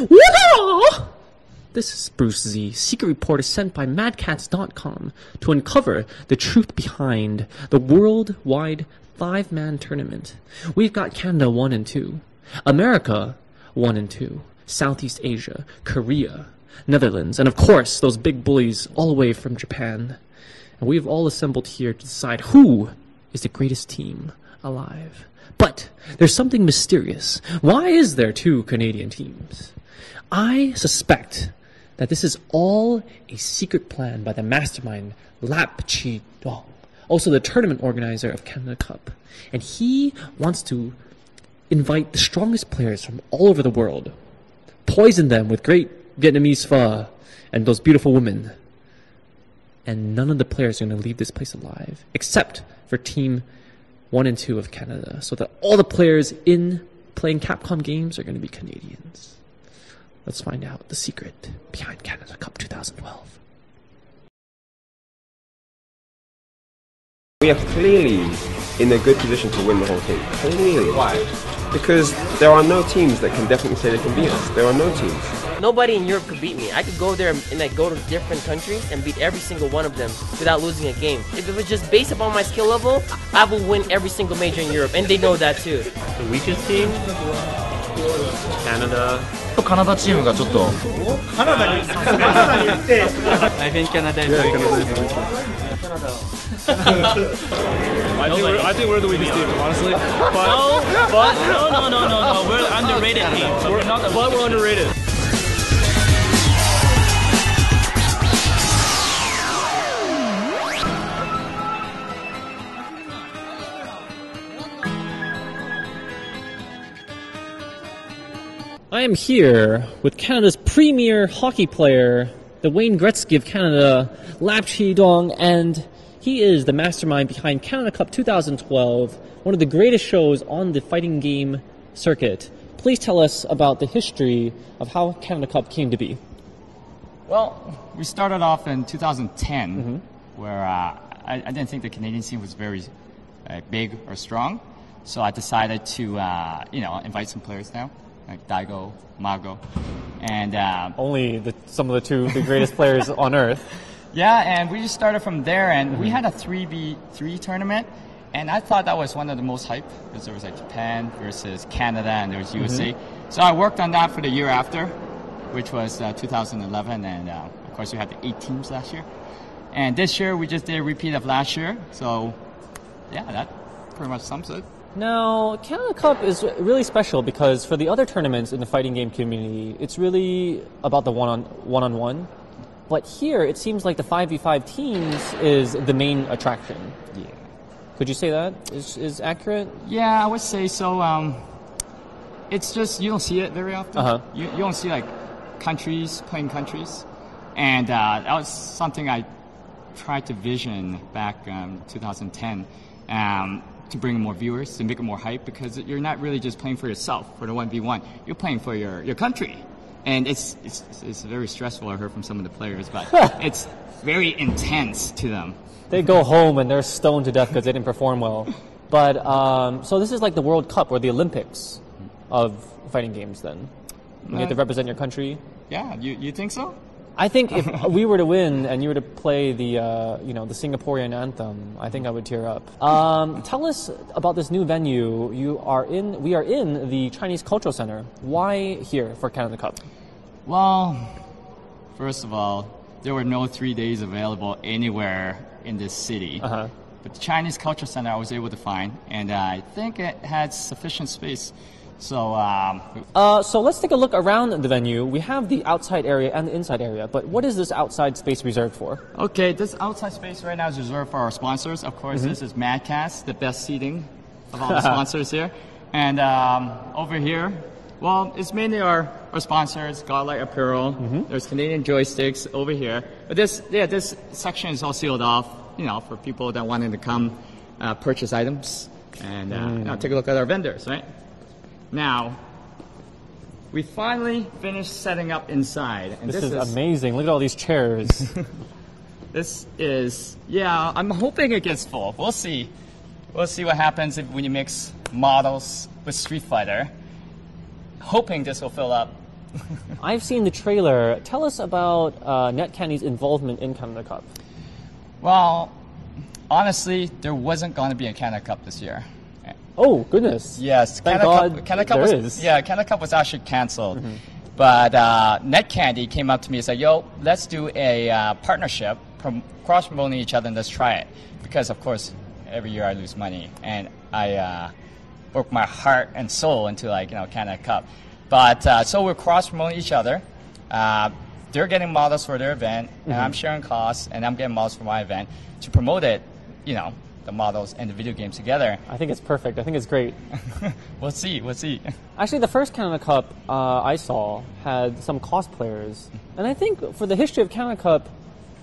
What? This is Bruce Z. Secret report is sent by madcats.com to uncover the truth behind the worldwide 5-man tournament. We've got Canada 1 and 2, America 1 and 2, Southeast Asia, Korea, Netherlands, and of course those big bullies all the way from Japan. And we've all assembled here to decide who is the greatest team alive. But there's something mysterious. Why is there 2 Canadian teams? I suspect that this is all a secret plan by the mastermind Lap Chi Duong, also the tournament organizer of Canada Cup. And he wants to invite the strongest players from all over the world, poison them with great Vietnamese pho and those beautiful women. And none of the players are going to leave this place alive, except for Team 1 and 2 of Canada, so that all the players in playing Capcom games are going to be Canadians. Let's find out the secret behind Canada Cup 2012. We are clearly in a good position to win the whole thing. Clearly. Why? Because there are no teams that can definitely say they can beat us. There are no teams. Nobody in Europe could beat me. I could go there and like go to different countries and beat every single one of them without losing a game. If it was just based upon my skill level, I will win every single major in Europe, and they know that too. The weakest team? Canada. カナダチームがちょっと I think Canada is very good. I think we're the weakest team, honestly. But No. We're underrated team. So we're underrated. I am here with Canada's premier hockey player, the Wayne Gretzky of Canada, Lap Chi Duong, and he is the mastermind behind Canada Cup 2012, one of the greatest shows on the fighting game circuit. Please tell us about the history of how Canada Cup came to be. Well, we started off in 2010, where I didn't think the Canadian scene was very big or strong, so I decided to invite some players now, like Daigo, Mago, and Only some of the greatest players on earth. yeah, and we just started from there, and we had a 3v3 tournament, and I thought that was one of the most hype, because there was like Japan versus Canada, and there was USA. So I worked on that for the year after, which was 2011, and of course we had the 8 teams last year. And this year we just did a repeat of last year, so yeah, that pretty much sums it. Now, Canada Cup is really special because for the other tournaments in the fighting game community, it's really about the one-on-one. But here, it seems like the 5v5 teams is the main attraction. Yeah. Could you say that is accurate? Yeah, I would say so. It's just, you don't see it very often. You don't see like countries playing countries. And that was something I tried to vision back 2010. To bring more viewers, to make it more hype, because you're not really just playing for yourself for the 1v1. You're playing for your country, and it's very stressful. I heard from some of the players, but it's very intense to them. They go home and they're stoned to death because they didn't perform well. But so this is like the World Cup or the Olympics of fighting games. Then you get to represent your country. Yeah, you think so? I think if we were to win and you were to play the the Singaporean anthem, I think I would tear up. Tell us about this new venue. We are in the Chinese Cultural Center. Why here for Canada Cup? Well, first of all, there were no 3 days available anywhere in this city. But the Chinese Cultural Center I was able to find, and I think it had sufficient space. So let's take a look around the venue. We have the outside area and the inside area, but what is this outside space reserved for? Okay, this outside space right now is reserved for our sponsors. Of course, this is Catz, the best seating of all the sponsors here. And over here, well, it's mainly our sponsors, Godlike Apparel. There's Canadian joysticks over here. But this section is all sealed off, for people that wanted to come purchase items. And take a look at our vendors, right? Now, we finally finished setting up inside. And this is amazing. Look at all these chairs. This is, I'm hoping it gets full. We'll see. We'll see what happens when you mix models with Street Fighter. Hoping this will fill up I've seen the trailer. Tell us about Net Candy's involvement in Canada Cup. Well, honestly, there wasn't going to be a Canada Cup this year. Oh, goodness. Yes, Thank Canada God Cup, Canada Cup there was, is. Yeah, Canada Cup was actually canceled. But Net Candy came up to me and said, yo, let's do a partnership, cross-promoting each other, and let's try it. Because, of course, every year I lose money. And I work my heart and soul into, like, Canada Cup. But so we're cross-promoting each other. They're getting models for their event, and I'm sharing costs, and I'm getting models for my event to promote it, the models and the video games together. I think it's perfect. I think it's great. We'll see. Actually, the first Canada Cup I saw had some cosplayers. And I think for the history of Canada Cup,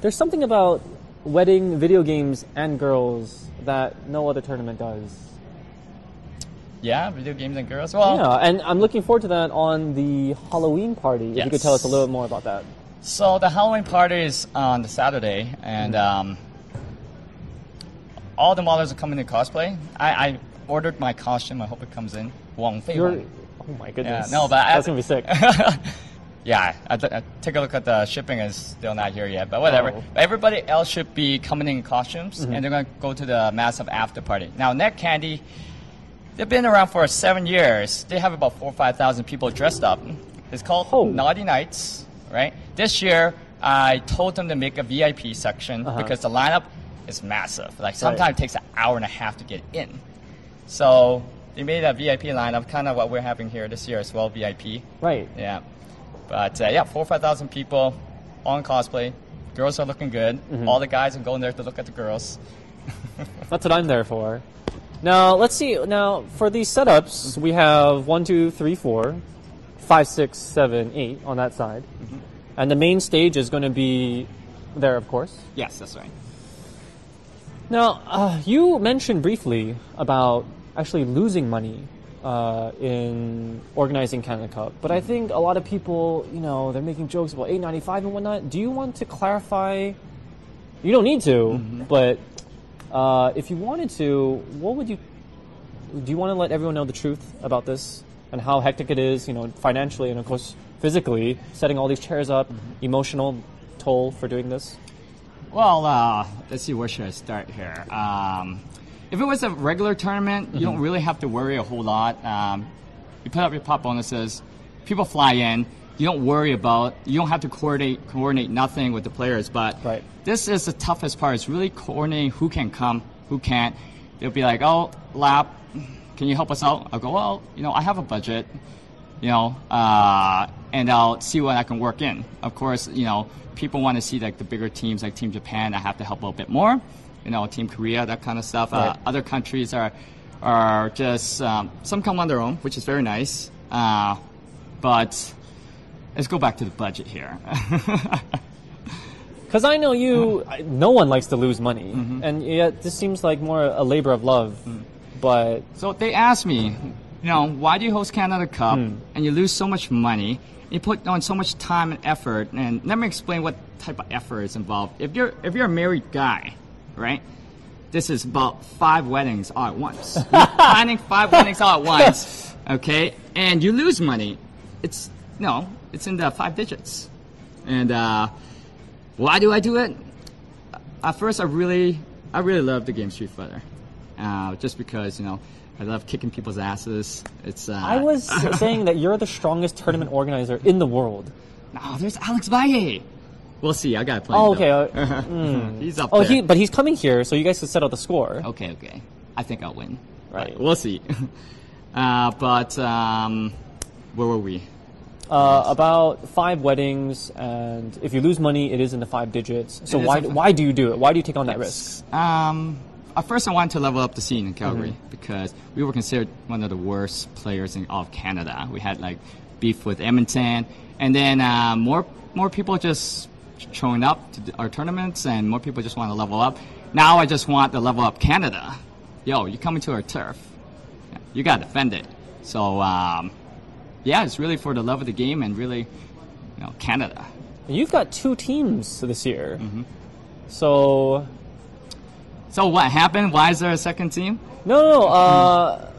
there's something about wedding video games and girls that no other tournament does. Yeah, video games and girls. Well, Yeah, and I'm looking forward to that on the Halloween party. If you could tell us a little bit more about that. So the Halloween party is on the Saturday, and all the models are coming in cosplay. I ordered my costume. I hope it comes in. Wong Fei Wong. Oh my goodness. Yeah, no, but that's going to be sick. Yeah, I take a look at the shipping. Is still not here yet, but whatever. Oh. But everybody else should be coming in costumes, and they're going to go to the massive after party. Now, Net Candy, they've been around for 7 years. They have about 4,000 or 5,000 people dressed up. It's called Naughty Nights, right? This year, I told them to make a VIP section because the lineup is massive. Like sometimes it takes an hour and a half to get in. So they made a VIP lineup, kind of what we're having here this year as well, VIP. Right. Yeah. But 4,000 or 5,000 people on cosplay. Girls are looking good. All the guys are going there to look at the girls. That's what I'm there for. Now, let's see. Now, for these setups, we have 1, 2, 3, 4, 5, 6, 7, 8 on that side. And the main stage is going to be there, of course. Yes, that's right. Now, you mentioned briefly about actually losing money in organizing Canada Cup, but I think a lot of people, they're making jokes about $8.95 and whatnot. Do you want to clarify? You don't need to, but if you wanted to, do you want to let everyone know the truth about this and how hectic it is, financially and of course physically, setting all these chairs up, emotional toll for doing this? Well, let's see, where should I start here? If it was a regular tournament, you don't really have to worry a whole lot. You put up your pot bonuses, people fly in, you don't worry about, you don't have to coordinate nothing with the players, but this is the toughest part. It's really coordinating who can come, who can't. They'll be like, oh, Lap, can you help us out? I'll go, well, I have a budget, and I'll see what I can work in. Of course, people want to see like the bigger teams, like Team Japan. I have to help a little bit more. Team Korea, that kind of stuff. Other countries are just some come on their own, which is very nice. But let's go back to the budget here. Because I know no one likes to lose money, and yet this seems like more a labor of love. But so they asked me, why do you host Canada Cup and you lose so much money? You put on so much time and effort, and let me explain what type of effort is involved. If you're a married guy, right? This is about 5 weddings all at once. You're planning 5 weddings all at once, okay? And you lose money. It's in the 5 digits. And why do I do it? At first, I really love the game Street Fighter, just because I love kicking people's asses. It's. I was saying that you're the strongest tournament organizer in the world. No, there's Alex Valle. We'll see. I got to play. Oh, okay. He's up there. But he's coming here, so you guys can settle the score. Okay. I think I'll win. Right. But we'll see. But where were we? About 5 weddings, and if you lose money, it is in the 5 digits. So why do you do it? Why do you take on that risk? At first, I wanted to level up the scene in Calgary because we were considered one of the worst players in all of Canada. We had like beef with Edmonton, and then more people just showing up to our tournaments, and more people just want to level up. Now I just want to level up Canada. Yo, you come into our turf, you got to defend it. So it's really for the love of the game and really, Canada. You've got 2 teams this year, so what happened? Why is there a second team? No.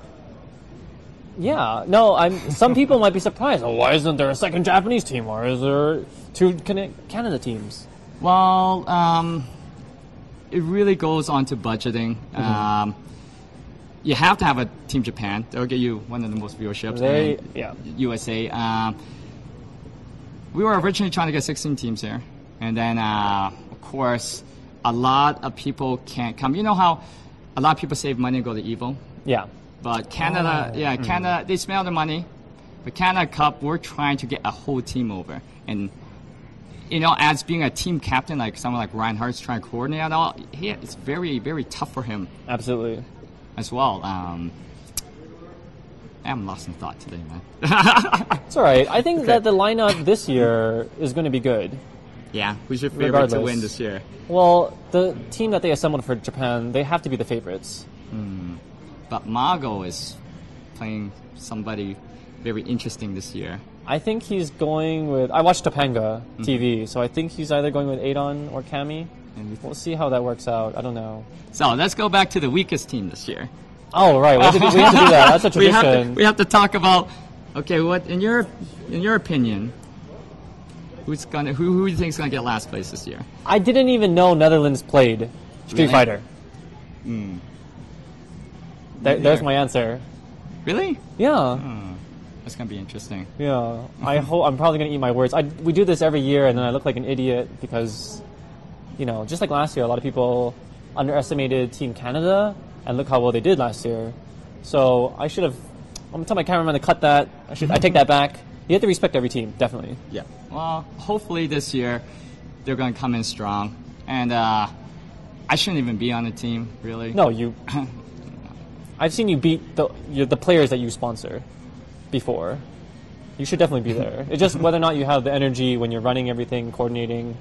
Yeah, no, some people might be surprised. Oh, why isn't there a second Japanese team? Or is there two Canada teams? Well, it really goes on to budgeting. You have to have a Team Japan. They'll get you one of the most viewerships. USA. We were originally trying to get 16 teams here. And then, of course, a lot of people can't come. You know how a lot of people save money and go to EVO? Yeah. But Canada, Canada, they smell the money. But Canada Cup, we're trying to get a whole team over. And, you know, as being a team captain, like someone like Ryan Hart's trying to coordinate it all, it's very, very tough for him. Absolutely. As well. I'm lost in thought today, man. It's all right. I think that the lineup this year is going to be good. Yeah, who's your favorite to win this year? Well, the team that they assembled for Japan, they have to be the favorites. But Mago is playing somebody very interesting this year. I think he's going with... I watched Topanga TV, so I think he's either going with Adon or Kami. We'll see how that works out. I don't know. So let's go back to the weakest team this year. Oh, right. We have to do that. That's a tradition. we have to talk about... Okay, what in your opinion... Who do you think is gonna get last place this year? I didn't even know Netherlands played Street Fighter. There's my answer. Really? Yeah. That's gonna be interesting. Yeah. I'm probably gonna eat my words. We do this every year, and then I look like an idiot because, you know, just like last year, a lot of people underestimated Team Canada, and look how well they did last year. So I should have. I'm gonna tell my cameraman to cut that. I take that back. You have to respect every team, definitely. Yeah. Well, hopefully this year they're going to come in strong. And I shouldn't even be on the team, really. No, you. I've seen you beat the players that you sponsor before. You should definitely be there. It's just whether or not you have the energy when you're running everything, coordinating.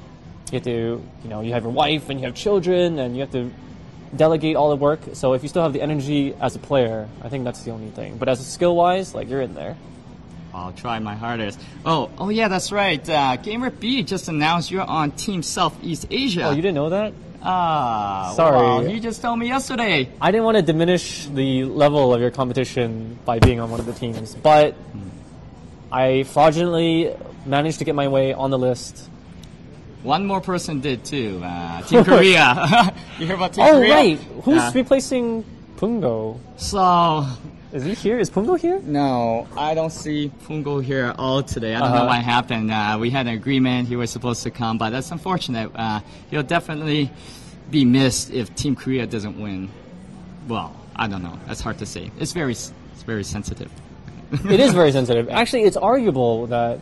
You have to, you have your wife and you have children, and you have to delegate all the work. So if you still have the energy as a player, I think that's the only thing. But as a skill-wise, you're in there. I'll try my hardest. Oh yeah, that's right. Gamer B just announced you're on Team Southeast Asia. Oh, you didn't know that? Sorry. Well, you just told me yesterday. I didn't want to diminish the level of your competition by being on one of the teams, but I fraudulently managed to get my way on the list. One more person did too. Team Korea. You hear about Team Korea? Oh, right. Who's replacing Pungo? So... Is he here? Is Pungo here? No, I don't see Pungo here at all today. I don't know what happened. We had an agreement. He was supposed to come, but that's unfortunate. He'll definitely be missed if Team Korea doesn't win. Well, I don't know. That's hard to say. It's very sensitive. It is very sensitive. Actually, it's arguable that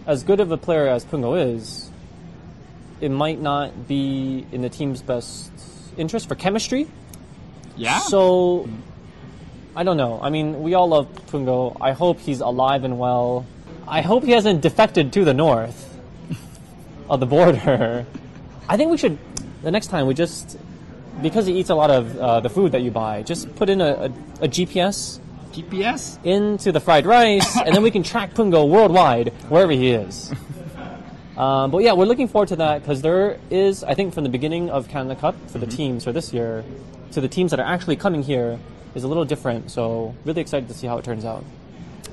as good of a player as Pungo is, it might not be in the team's best interest for chemistry. Yeah. So... I don't know. I mean, we all love Pungo. I hope he's alive and well. I hope he hasn't defected to the north of the border. I think we should, the next time, because he eats a lot of the food that you buy, just put in a GPS. GPS? Into the fried rice, and then we can track Pungo worldwide, wherever he is. But yeah, we're looking forward to that, because there is, I think from the beginning of Canada Cup, for the teams for this year, to the teams that are actually coming here, is a little different, so really excited to see how it turns out.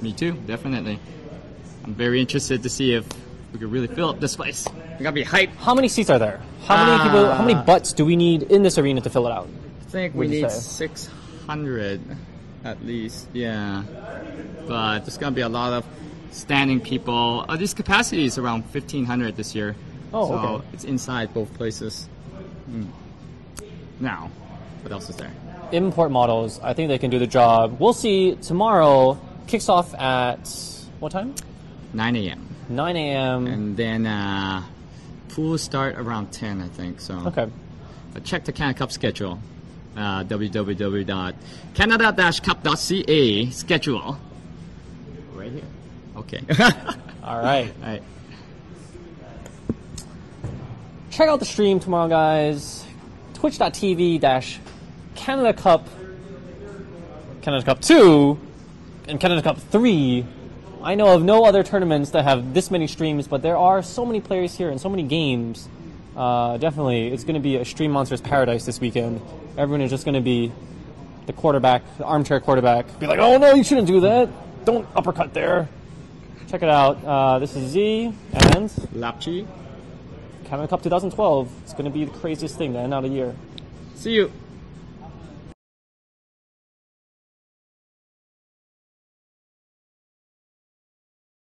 Me too, definitely. I'm very interested to see if we could really fill up this place. We gotta be hyped. How many seats are there? How many people? How many butts do we need in this arena to fill it out? I think we need 600 at least. Yeah, but there's gonna be a lot of standing people. This capacity is around 1,500 this year. Oh, so okay. It's inside both places. Now, what else is there? Import models, I think they can do the job. We'll see. Tomorrow kicks off at what time? 9 a.m. 9 a.m. And then pools start around 10, I think. So. Okay. But check the Canada Cup schedule. www.canada-cup.ca schedule. Right here. Okay. All right. All right. Check out the stream tomorrow, guys. Twitch.tv/Canada Cup, Canada Cup 2, and Canada Cup 3. I know of no other tournaments that have this many streams, but there are so many players here and so many games. Definitely, it's going to be a stream monster's paradise this weekend. Everyone is just going to be the quarterback, the armchair quarterback, be like, oh no, you shouldn't do that. Don't uppercut there. Check it out. This is Z and Lap Chi. Canada Cup 2012. It's going to be the craziest thing to end out a year. See you.